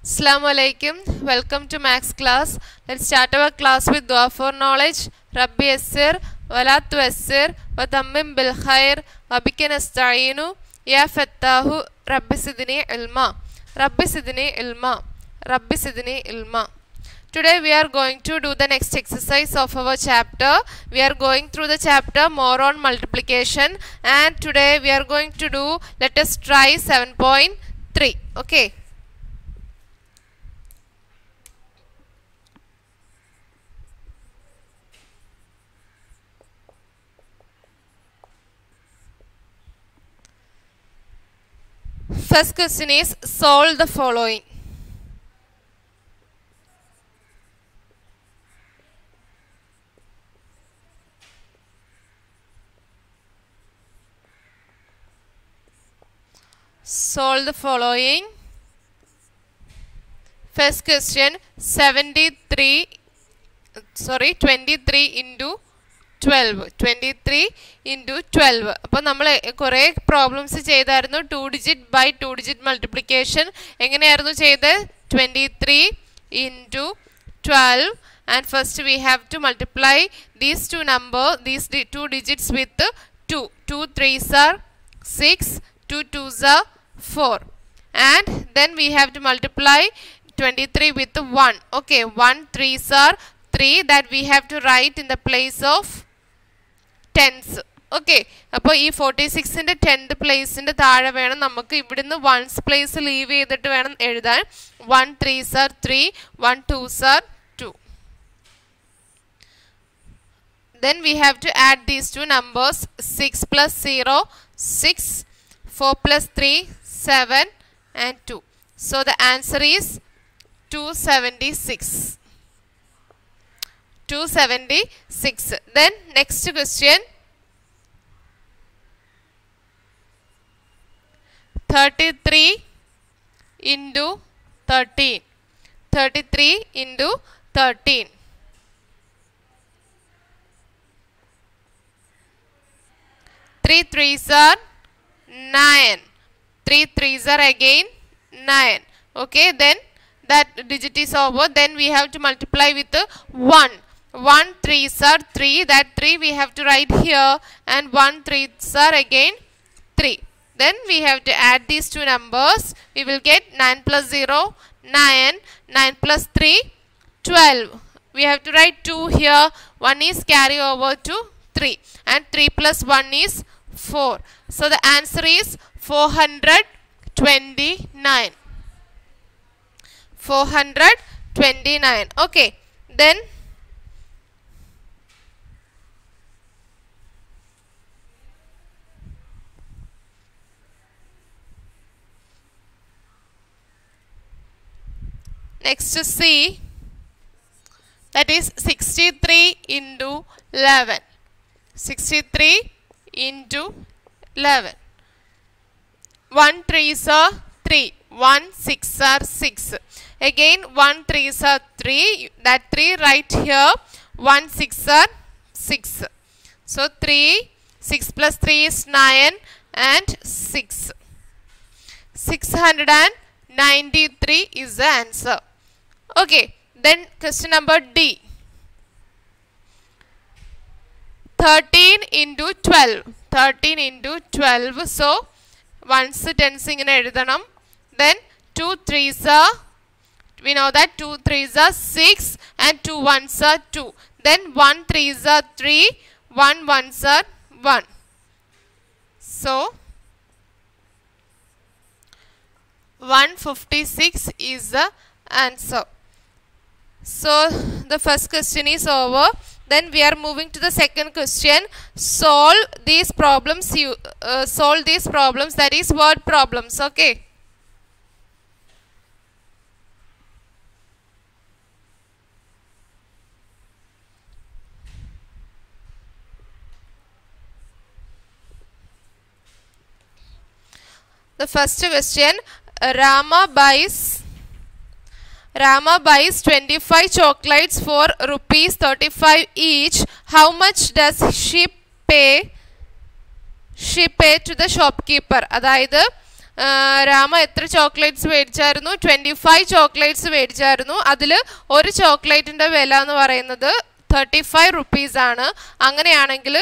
Assalamu alaikum. Welcome to Max class. Let's start our class with dua for knowledge. Rabbi yassir wala tuyassir wa tammim bil khair wa bika nasta'inu ya fattahu rabbi sidni ilma. Rabbi sidni ilma. Rabbi sidni ilma. Today we are going to do the next exercise of our chapter. We are going through the chapter more on multiplication, and today we are going to do, let us try 7.3. Okay. First question is, solve the following. Solve the following. First question, 23 into 12. 23 into 12. അപ്പോൾ നമ്മൾ കുറേ problems ചെയ്തായിരുന്നു 2 digit by 2 digit multiplication. എങ്ങനെയായിരുന്നു ചെയ്തത്? 23 into 12, and first we have to multiply these these two digits with 2. 2 3s are 6, 2 2s are 4, and then we have to multiply 23 with 1. Okay, 1 3s are 3, that we have to write in the place of tens. Okay, അപ്പോൾ ഈ 46 ന്റെ 10th പ്ലേസിന്റെ താഴെ വേണം നമുക്ക് ഇവിടുന്ന് once place leave ചെയ്തിട്ട് വേണം എഴുതാൻ. 1 3s are 3, 1 2s are 2. Then we have to add these two numbers. 6 plus 0 6, 4 plus 3 7, and 2. So the answer is 276. 276. Then next question, 33 into 13. 33 into 13. 3 3s are 9. 3 3s are again 9. Okay, then that digit is over. Then we have to multiply with 1. 1 3s are 3, that 3 we have to write here, and 1 3s are again 3. Then we have to add these two numbers. We will get 9 plus 0 9, 9 plus 3 12. We have to write 2 here. 1 is carry over to 3, and 3 plus 1 is 4. So the answer is 429. 429. Okay, then next to see, that is 63 into 11. 63 into 11. 1 3s are 3, 1 6 are 6. Again 1 3s are 3, that 3 right here. 1 6 are 6. So 3, 6 plus 3 is 9, and 6. 693 is the answer. Okay, then question number D. 13 into 12. 13 into 12. So once tens ingane ezhudanam. Then 2 3s are, we know that 2 3s are 6, and 2 1s are 2. Then 1 3s are 3, 1 1s are 1. So 156 is the answer. So the first question is over. Then we are moving to the second question. Solve these problems. Solve these problems, that is word problems. Okay. The first question, Rama buys 25 chocolates for rupees 35 each. How much does she pay to the shopkeeper? അതായത് രാമ എത്ര chocolates മേടിച്ചായിരുന്നു? 25 chocolates മേടിച്ചായിരുന്നു. അതിൽ ഒരു ചോക്ലേറ്റിൻ്റെ വില എന്ന് പറയുന്നത് 35 rupees ആണ്. അങ്ങനെയാണെങ്കിൽ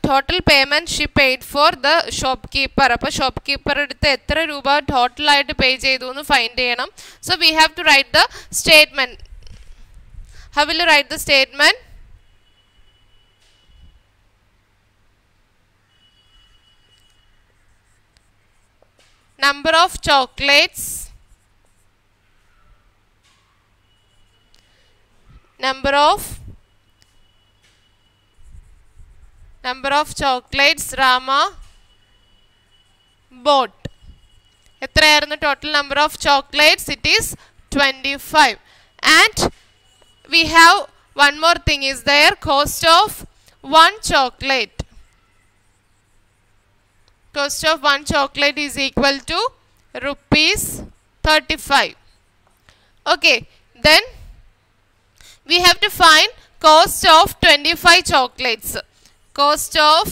total payment she paid for the shopkeeper. അപ്പോൾ ഷോപ്പ് കീപ്പർ അടുത്ത് എത്ര രൂപ ടോട്ടലായിട്ട് പേ ചെയ്തു എന്ന് ഫൈൻഡ് ചെയ്യണം. So we have to write the statement. How will you write the statement? Number of chocolates, number of chocolates Rama bought. എത്രയായിരുന്നു total number of chocolates? It is 25. And we have one more thing is there, cost of one chocolate. Cost of one chocolate is equal to rupees 35. Okay, then we have to find cost of 25 chocolates. Cost of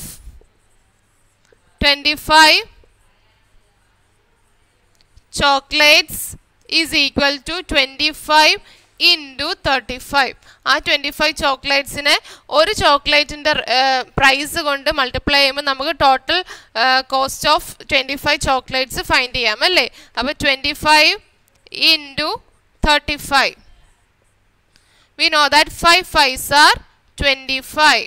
25 chocolates is equal to 25 into 35. ആ 25 ചോക്ലേറ്റ്സിനെ ഒരു ചോക്ലേറ്റിൻ്റെ price കൊണ്ട് multiply ചെയ്യുമ്പോൾ നമുക്ക് total cost of 25 chocolates find ചെയ്യാം അല്ലേ? അപ്പോൾ 25 into 35. We know that 5 5s are 25.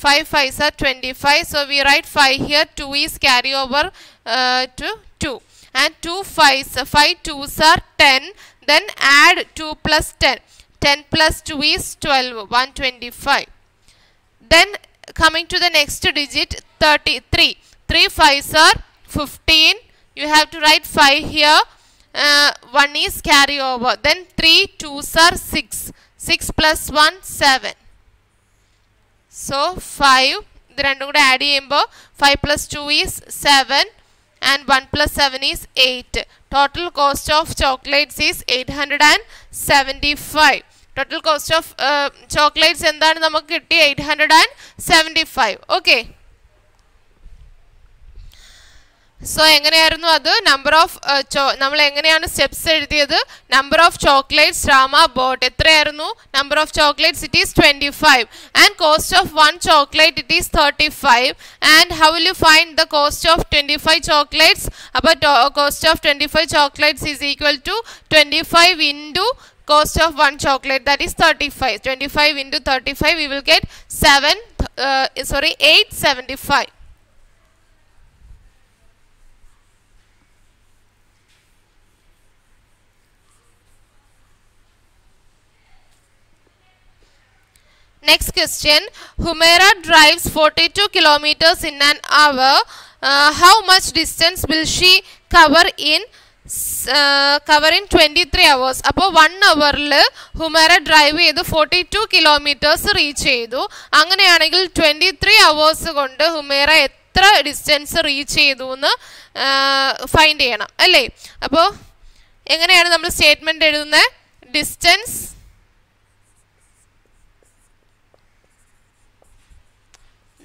5 5s are 25. So we write 5 here. 2 is carry over to 2. And 2 5s, 5 2s are 10. Then add 2 plus 10. 10 plus 2 is 12. 125. Then coming to the next digit 33. 3 5s are 15. You have to write 5 here. 1 is carry over. Then 3 2s are 6. 6 plus 1 7. So 5. ഇത് രണ്ടും കൂടെ add ചെയ്യുമ്പോൾ 5 plus 2 is 7. And 1 plus 7 is 8. Total cost of chocolates is 875. Total cost of chocolates എന്താണ് നമുക്ക് കിട്ടി? 875. Okay. So എങ്ങനെയായിരുന്നു അത്? Number of നമ്മൾ എങ്ങനെയാണ് സ്റ്റെപ്സ് എഴുതിയത്? Number of chocolates Rama bought എത്രയായിരുന്നു? Number of chocolates it is 25. And cost of one chocolate it is 35. And how will you find the cost of 25 chocolates? അപ്പോൾ cost of 25 chocolates is equal to 25 into cost of one chocolate, that is 35. 25 into 35 we will get 875. Next question. Humaira drives 42 kilometers in an hour. How much distance will she cover in 23 hours? അപ്പോൾ 1 hourൽ ഹുമേറ drive ചെയ്ത് 42 kilometers reach ചെയ്തു. അങ്ങനെയാണെങ്കിൽ 23 hours കൊണ്ട് ഹുമേറ എത്ര distance reach ചെയ്തു എന്ന് find ചെയ്യണം അല്ലേ? അപ്പോൾ എങ്ങനെയാണ് നമ്മൾ സ്റ്റേറ്റ്മെൻറ്റ് എഴുതുന്നത്?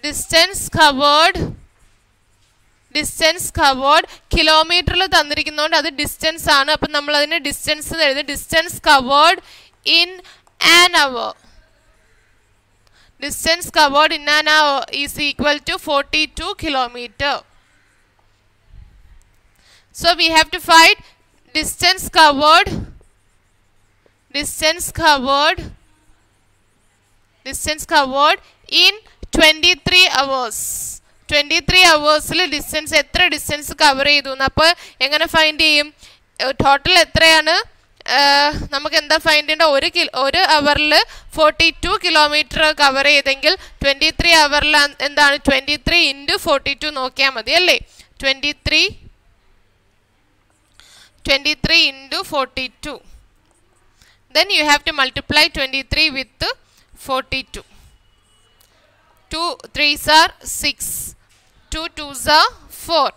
ഡിസ്റ്റൻസ് കവേർഡ് കിലോമീറ്ററിൽ തന്നിരിക്കുന്നതുകൊണ്ട് അത് ഡിസ്റ്റൻസ് ആണ്. അപ്പം നമ്മൾ അതിന് ഡിസ്റ്റൻസ് എഴുതി. Distance covered in an hour. Distance covered in an hour is equal to 42 kilometers. So we have to find distance covered in 23 hours. 23 hours distance എത്ര ഡിസ്റ്റൻസ് കവർ ചെയ്തു എന്ന് അപ്പോൾ എങ്ങനെ ഫൈൻഡ് ചെയ്യും? ടോട്ടൽ എത്രയാണ് നമുക്ക് എന്താ ഫൈൻഡ് ചെയ്യേണ്ട? ഒരു അവറിൽ 42 കിലോമീറ്റർ കവർ ചെയ്തെങ്കിൽ 23 അവറിൽ എന്താണ് 23 into 42 നോക്കിയാൽ മതി അല്ലേ? 23 into 42. Then you have to multiply 23 with 42. 2 3s are 6. 2 2s are 4.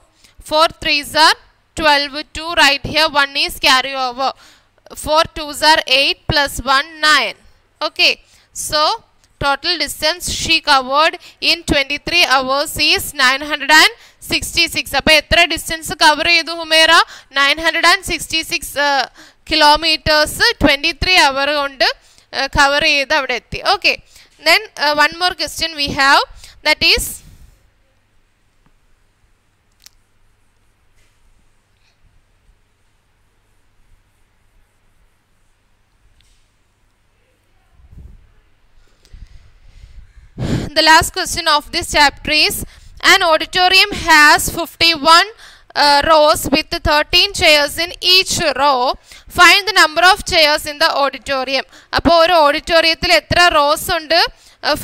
4 3s are 12. 2 right here. 1 is carry over. 4 2s are 8 plus 1 9. Okay. So total distance she covered in 23 hours is 960 966. അപ്പോൾ എത്ര distance cover ചെയ്തു ഹുമേറ? 966 kilometres 23 അവർ കൊണ്ട് cover ചെയ്ത് അവിടെ എത്തി. Okay, then one more question we have, that is the last question of this chapter is, an auditorium has 51 rows with 13 chairs in each row. Find the number of chairs in the auditorium. അപ്പോൾ ഒരു ഓഡിറ്റോറിയത്തിൽ എത്ര rose ഉണ്ട്?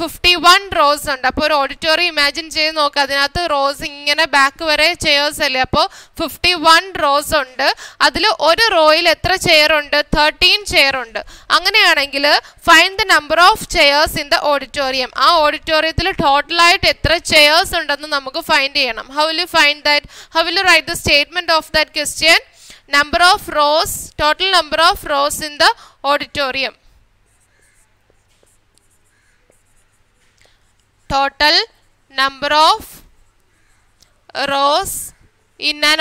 51 rose ഉണ്ട്. അപ്പോൾ ഒരു auditorium imagine ചെയ്ത് നോക്കുക, അതിനകത്ത് റോസ് ഇങ്ങനെ ബാക്ക് വരെ ചെയർസ് അല്ലേ, അപ്പോൾ 51 റോസ് ഉണ്ട്. അതിൽ ഒരു റോയിൽ എത്ര ചെയർ ഉണ്ട്? 13 ചെയർ ഉണ്ട്. അങ്ങനെയാണെങ്കിൽ find the number of chairs in the auditorium. ആ ഓഡിറ്റോറിയത്തിൽ ടോട്ടലായിട്ട് എത്ര ചെയർസ് ഉണ്ടെന്ന് നമുക്ക് ഫൈൻഡ് ചെയ്യണം. How will you find that? How will you write the statement of that question? Number of rows, total number of rows in the auditorium. Total number of rows in an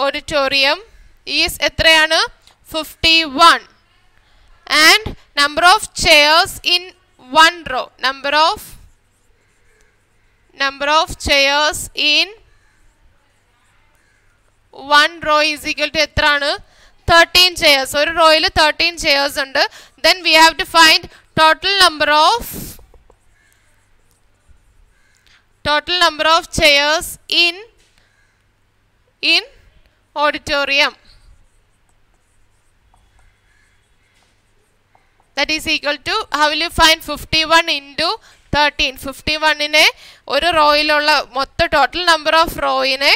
auditorium is എത്രയാണ്? 51. And number of chairs in one row. Number of chairs in one row is equal to എത്രയാണ്? 13 chairs. ഒരു റോയിൽ 13 chairs ഉണ്ട്. Then we have to find total number of chairs in auditorium. That is equal to, how will you find 51 into 13? 51നെ ഒരു റോയിലുള്ള മൊത്തം total number of റോയിനെ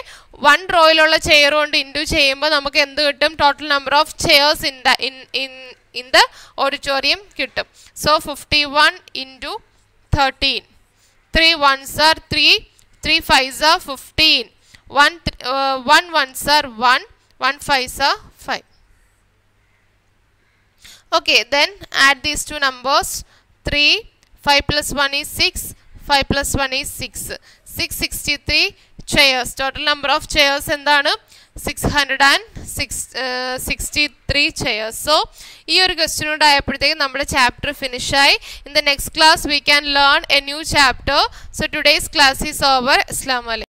1 റോയിലുള്ള chair കൊണ്ട് into ചെയ്യുമ്പോൾ നമുക്ക് എന്ത് കിട്ടും? Total number of chairs in the auditorium കിട്ടും. So 51 into 13. 3 ones are 3, 3 5s are 15, 1 ones are 1, 1 5s are 5. Okay, then add these two numbers. 3, 5 plus 1 is 6, 5 plus 1 is 6. 663 chairs. Total number of chairs എന്താണ്? 663 chairs. So ഈ ഒരു question കൂടെ ആയപ്പോഴത്തേക്കും നമ്മുടെ chapter finish ആയി. In the next class we can learn a new chapter. So today's class is over. Assalamu alaikum.